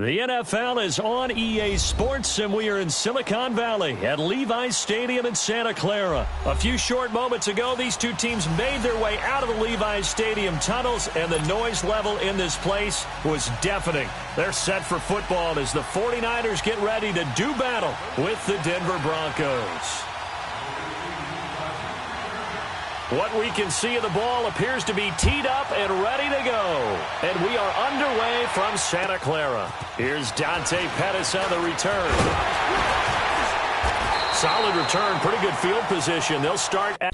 The NFL is on EA Sports, and we are in Silicon Valley at Levi's Stadium in Santa Clara. A few short moments ago, these two teams made their way out of the Levi's Stadium tunnels, and the noise level in this place was deafening. They're set for football as the 49ers get ready to do battle with the Denver Broncos. What we can see of the ball appears to be teed up and ready to go. And we are underway from Santa Clara. Here's Dante Pettis on the return. Solid return, pretty good field position. They'll start at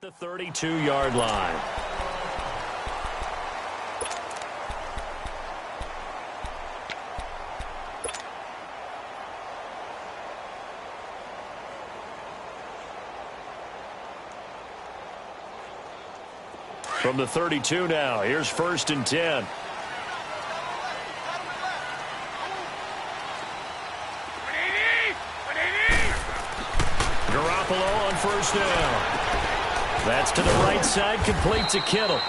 the 32-yard line. From the 32 now, here's 1st and 10. Garoppolo on 1st down. That's to the right side, complete to Kittle.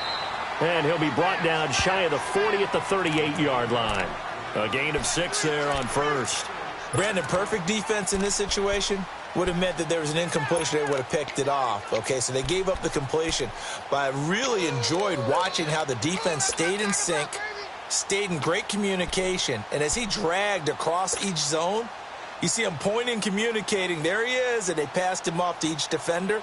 And he'll be brought down shy of the 40 at the 38-yard line. A gain of 6 there on 1st. Brandon, perfect defense in this situation would have meant that there was an incompletion. They would have picked it off. Okay, so they gave up the completion. But I really enjoyed watching how the defense stayed in sync, stayed in great communication. And as he dragged across each zone, you see him pointing, communicating. There he is, and they passed him off to each defender.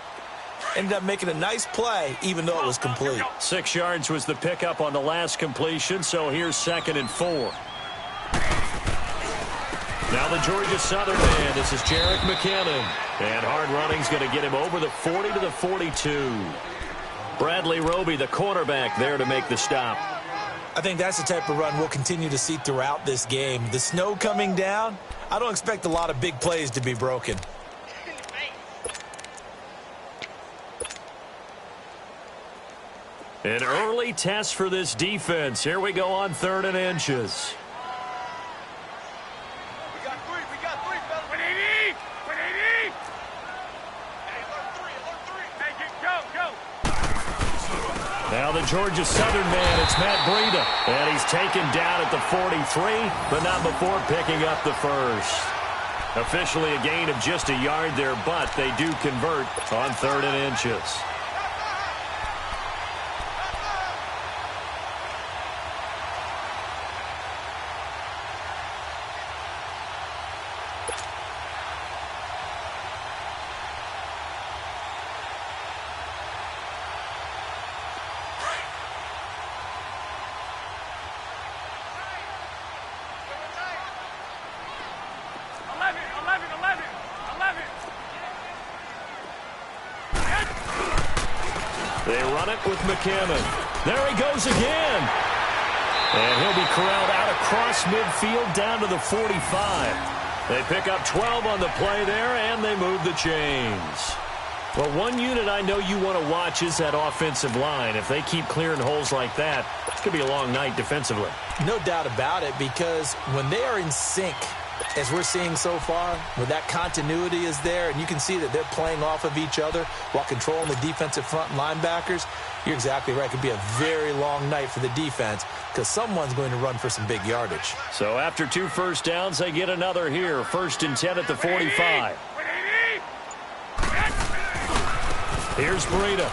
Ended up making a nice play, even though it was complete. 6 yards was the pickup on the last completion, so here's 2nd and 4. Now the Georgia Southern man, this is Jerick McKinnon. And hard running's going to get him over the 40 to the 42. Bradley Roby, the cornerback, there to make the stop. I think that's the type of run we'll continue to see throughout this game. The snow coming down, I don't expect a lot of big plays to be broken. An early test for this defense. Here we go on 3rd and inches. We got three, fellas. 180! 180! Hey, alert three. Hey, go. Now the Georgia Southern man, it's Matt Breida. And he's taken down at the 43, but not before picking up the 1st. Officially a gain of just a yard there, but they do convert on 3rd and inches. They run it with McKinnon. There he goes again. And he'll be corralled out across midfield down to the 45. They pick up 12 on the play there, and they move the chains. Well, one unit I know you want to watch is that offensive line. If they keep clearing holes like that, it's going to be a long night defensively. No doubt about it, because when they are in sync, as we're seeing so far, where that continuity is there, and you can see that they're playing off of each other while controlling the defensive front linebackers, you're exactly right. It could be a very long night for the defense because someone's going to run for some big yardage. So after 2 first downs, they get another here. 1st and 10 at the 45. Here's Breida.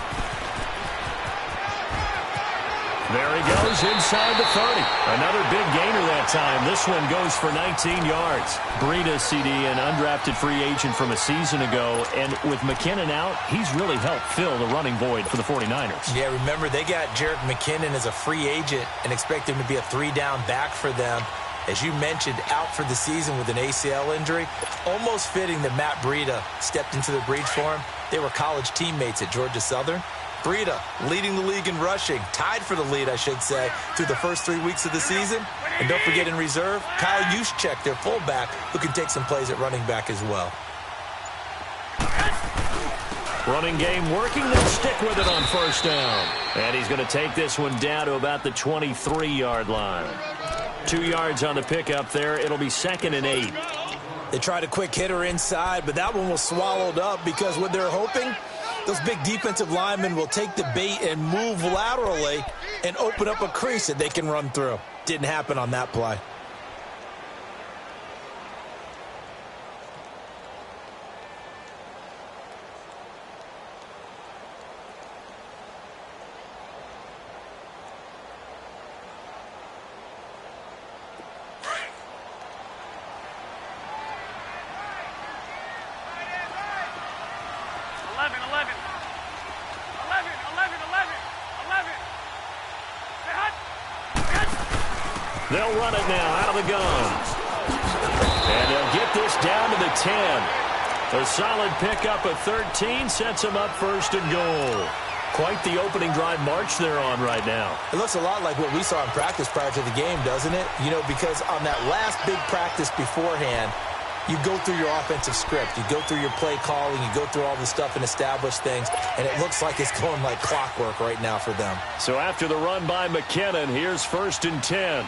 There he goes inside the 30. Another big gainer that time. This one goes for 19 yards. Breida, CD, an undrafted free agent from a season ago. And with McKinnon out, he's really helped fill the running void for the 49ers. Yeah, remember, they got Jerick McKinnon as a free agent and expect him to be a three-down back for them. As you mentioned, out for the season with an ACL injury. Almost fitting that Matt Breida stepped into the breach for him. They were college teammates at Georgia Southern. Breida leading the league in rushing, tied for the lead, I should say, through the first 3 weeks of the season. And don't forget in reserve, Kyle Juszczyk, their fullback, who can take some plays at running back as well. Running game working, they'll stick with it on first down. And he's going to take this one down to about the 23-yard line. 2 yards on the pickup there. It'll be 2nd and 8. They tried a quick hitter inside, but that one was swallowed up because what they're hoping, those big defensive linemen will take the bait and move laterally and open up a crease that they can run through. Didn't happen on that play. They'll run it now out of the gun. And they'll get this down to the 10. A solid pickup of 13 sets them up 1st and goal. Quite the opening drive march they're on right now. It looks a lot like what we saw in practice prior to the game, doesn't it? You know, because on that last big practice beforehand, you go through your offensive script. You go through your play calling. You go through all the stuff and establish things. And it looks like it's going like clockwork right now for them. So after the run by McKinnon, here's 1st and 10.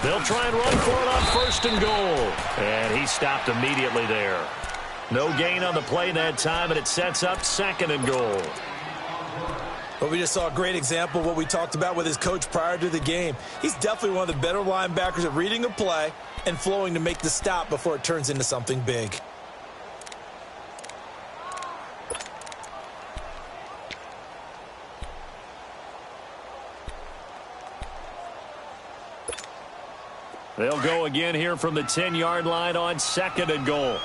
They'll try and run for it on 1st and goal. And he stopped immediately there. No gain on the play that time, and it sets up 2nd and goal. Well, we just saw a great example of what we talked about with his coach prior to the game. He's definitely one of the better linebackers at reading a play and flowing to make the stop before it turns into something big. They'll go again here from the 10-yard line on 2nd and goal.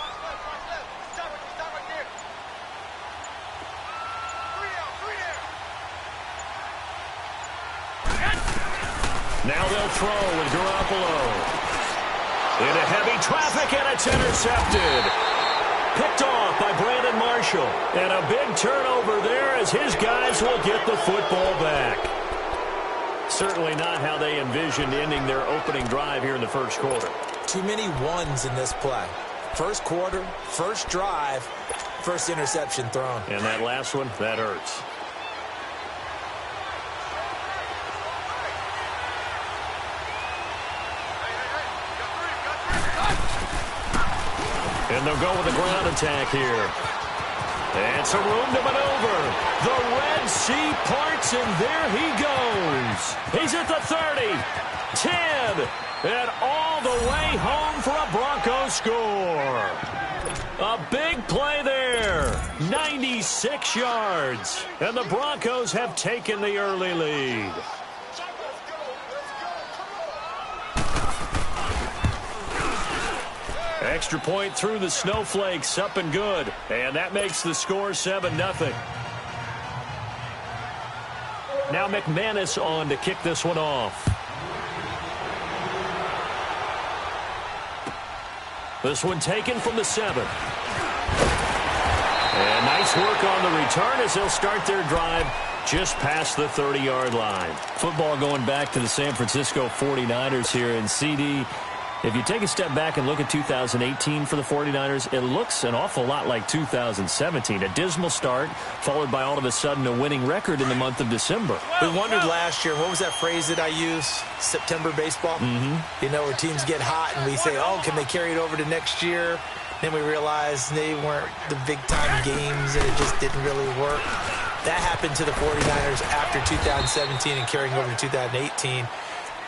Now they'll throw with Garoppolo. Into heavy traffic, and it's intercepted. Picked off by Brandon Marshall. And a big turnover there as his guys will get the football back. Certainly not how they envisioned ending their opening drive here in the 1st quarter. Too many ones in this play. 1st quarter, 1st drive, 1st interception thrown. And that last one, that hurts. And they'll go with a ground attack here. And some room to maneuver. The Red Sea parts, and there he goes. He's at the 30, 10, and all the way home for a Broncos score. A big play there. 96 yards. And the Broncos have taken the early lead. Extra point through the snowflakes, up and good. And that makes the score 7-0. Now McManus on to kick this one off. This one taken from the 7. And nice work on the return as they'll start their drive just past the 30-yard line. Football going back to the San Francisco 49ers here in CD. If you take a step back and look at 2018 for the 49ers, it looks an awful lot like 2017. A dismal start, followed by all of a sudden a winning record in the month of December. We wondered last year, what was that phrase that I used? September baseball? You know, where teams get hot and we say, oh, can they carry it over to next year? Then we realized they weren't the big-time games and it just didn't really work. That happened to the 49ers after 2017 and carrying over to 2018.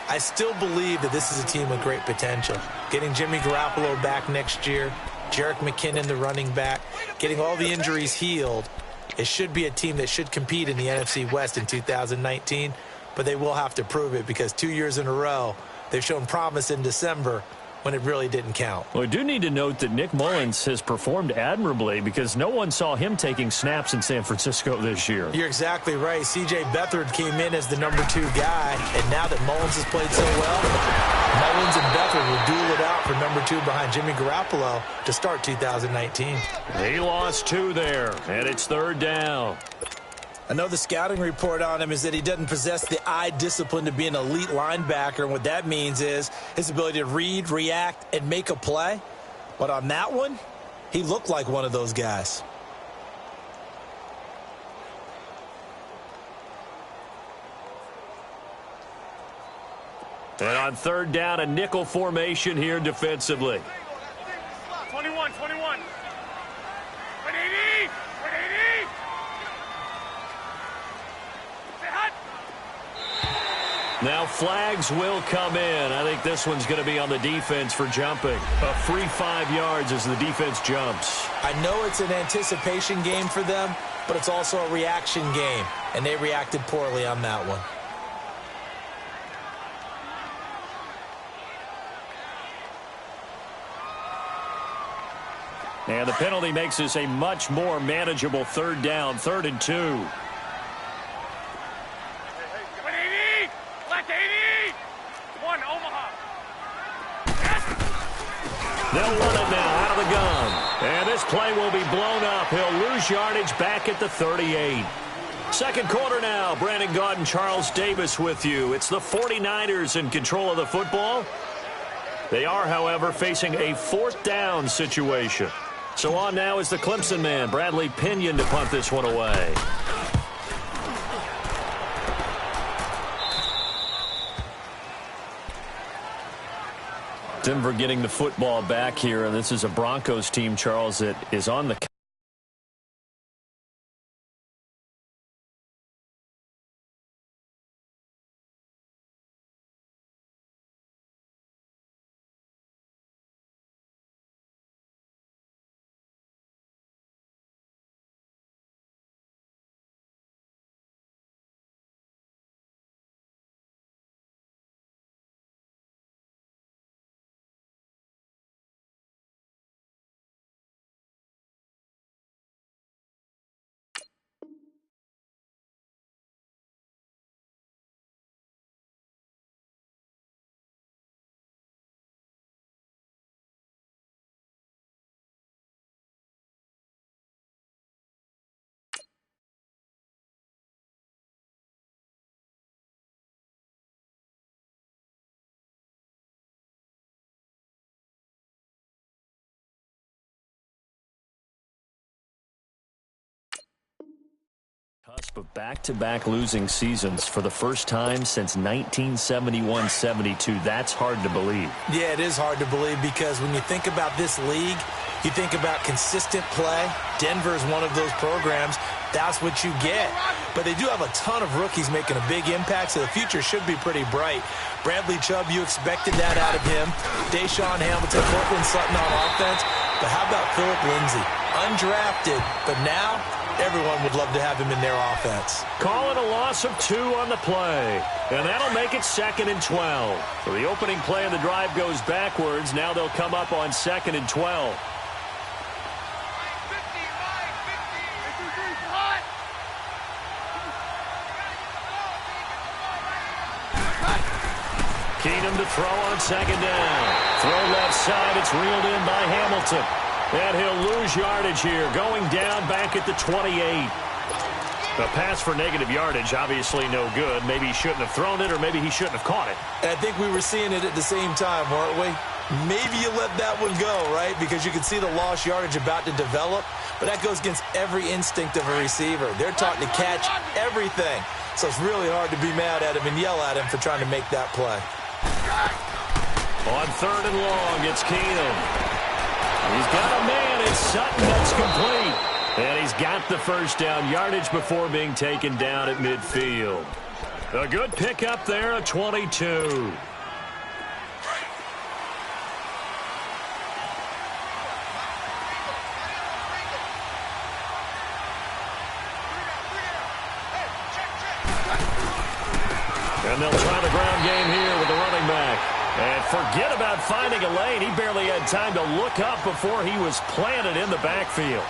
I still believe that this is a team with great potential. Getting Jimmy Garoppolo back next year, Jerick McKinnon, the running back, getting all the injuries healed, it should be a team that should compete in the NFC West in 2019, but they will have to prove it because 2 years in a row, they've shown promise in December when it really didn't count. Well, we do need to note that Nick Mullins has performed admirably because no one saw him taking snaps in San Francisco this year. You're exactly right. C.J. Beathard came in as the number 2 guy, and now that Mullins has played so well, Mullins and Beathard will duel it out for number 2 behind Jimmy Garoppolo to start 2019. He lost 2 there, and it's 3rd down. I know the scouting report on him is that he doesn't possess the eye discipline to be an elite linebacker, and what that means is his ability to read, react, and make a play. But on that one, he looked like one of those guys. And on 3rd down, a nickel formation here defensively. 21. 180. 180. Now flags will come in. I think this one's going to be on the defense for jumping. A free 5 yards as the defense jumps. I know it's an anticipation game for them, but it's also a reaction game, and they reacted poorly on that one. And the penalty makes this a much more manageable 3rd down, 3rd and 2. They'll run it now out of the gun. And this play will be blown up. He'll lose yardage back at the 38. Second quarter now. Brandon Gaudin and Charles Davis with you. It's the 49ers in control of the football. They are, however, facing a 4th down situation. So on now is the Clemson man, Bradley Pinion, to punt this one away. Denver getting the football back here, and this is a Broncos team, Charles, that is on the cusp of back-to-back losing seasons for the first time since 1971-72. That's hard to believe. Yeah, it is hard to believe because when you think about this league, you think about consistent play. Denver is one of those programs. That's what you get. But they do have a ton of rookies making a big impact, so the future should be pretty bright. Bradley Chubb, you expected that out of him. Deshaun Hamilton, Cortland Sutton on offense. But how about Phillip Lindsay? Undrafted, but now everyone would love to have him in their offense. Call it a loss of 2 on the play. And that'll make it 2nd and 12. So the opening play of the drive goes backwards. Now they'll come up on 2nd and 12. Keenum to throw on 2nd down. Throw left side. It's reeled in by Hamilton. And he'll lose yardage here, going down back at the 28. The pass for negative yardage, obviously no good. Maybe he shouldn't have thrown it, or maybe he shouldn't have caught it. And I think we were seeing it at the same time, weren't we? Maybe you let that one go, right? Because you can see the lost yardage about to develop. But that goes against every instinct of a receiver. They're taught to catch everything. So it's really hard to be mad at him and yell at him for trying to make that play. On 3rd and long, it's Keenum. He's got a man. It's Sutton. That's complete. And he's got the first down yardage before being taken down at midfield. A good pickup there, a 22. And they'll try the ground game here with the running back. And forget about finding a lane. He barely had time to look up before he was planted in the backfield.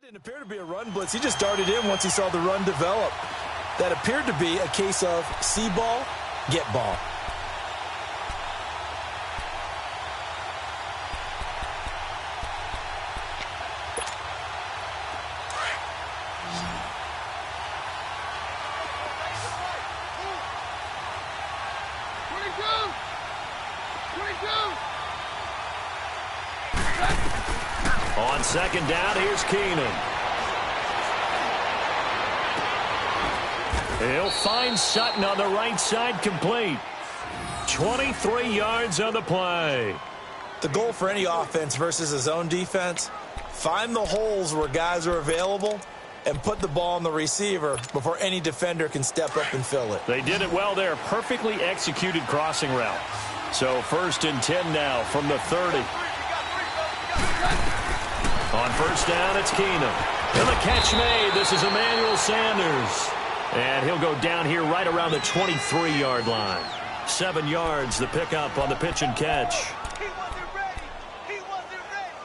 It didn't appear to be a run blitz. He just darted in once he saw the run develop. That appeared to be a case of see ball, get ball. On second down, here's Keenum. He'll find Sutton on the right side, complete. 23 yards on the play. The goal for any offense versus a zone defense, find the holes where guys are available and put the ball on the receiver before any defender can step up and fill it. They did it well there. Perfectly executed crossing route. So 1st and 10 now from the 30. On first down, it's Keenum. And the catch made. This is Emmanuel Sanders. And he'll go down here right around the 23-yard line. 7 yards, the pickup on the pitch and catch. He wasn't ready. He wasn't ready.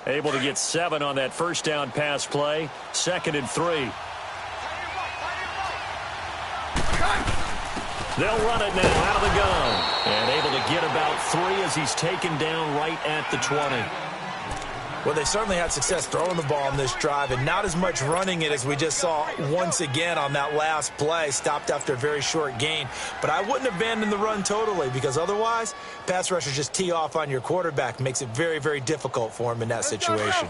Able to get 7 on that first down pass play. 2nd and 3. They'll run it now out of the gun. And able to get about 3 as he's taken down right at the 20. Well, they certainly had success throwing the ball on this drive and not as much running it as we just saw once again on that last play. Stopped after a very short gain. But I wouldn't abandon the run totally because otherwise, pass rushers just tee off on your quarterback. Makes it very, very difficult for him in that situation.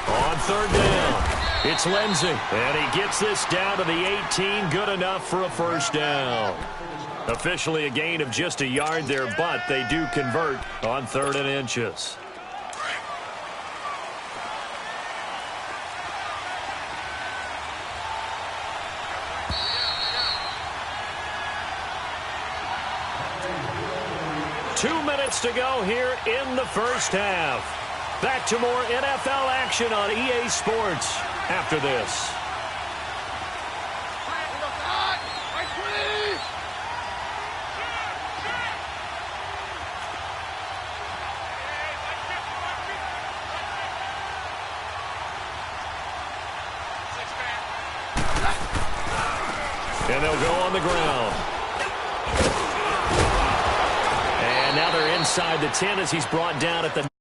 On third down, it's Lindsey. And he gets this down to the 18. Good enough for a first down. Officially a gain of just a yard there, but they do convert on 3rd and inches. Two minutes to go here in the first half. Back to more NFL action on EA Sports after this. And they'll go on the ground. And now they're inside the 10 as he's brought down at the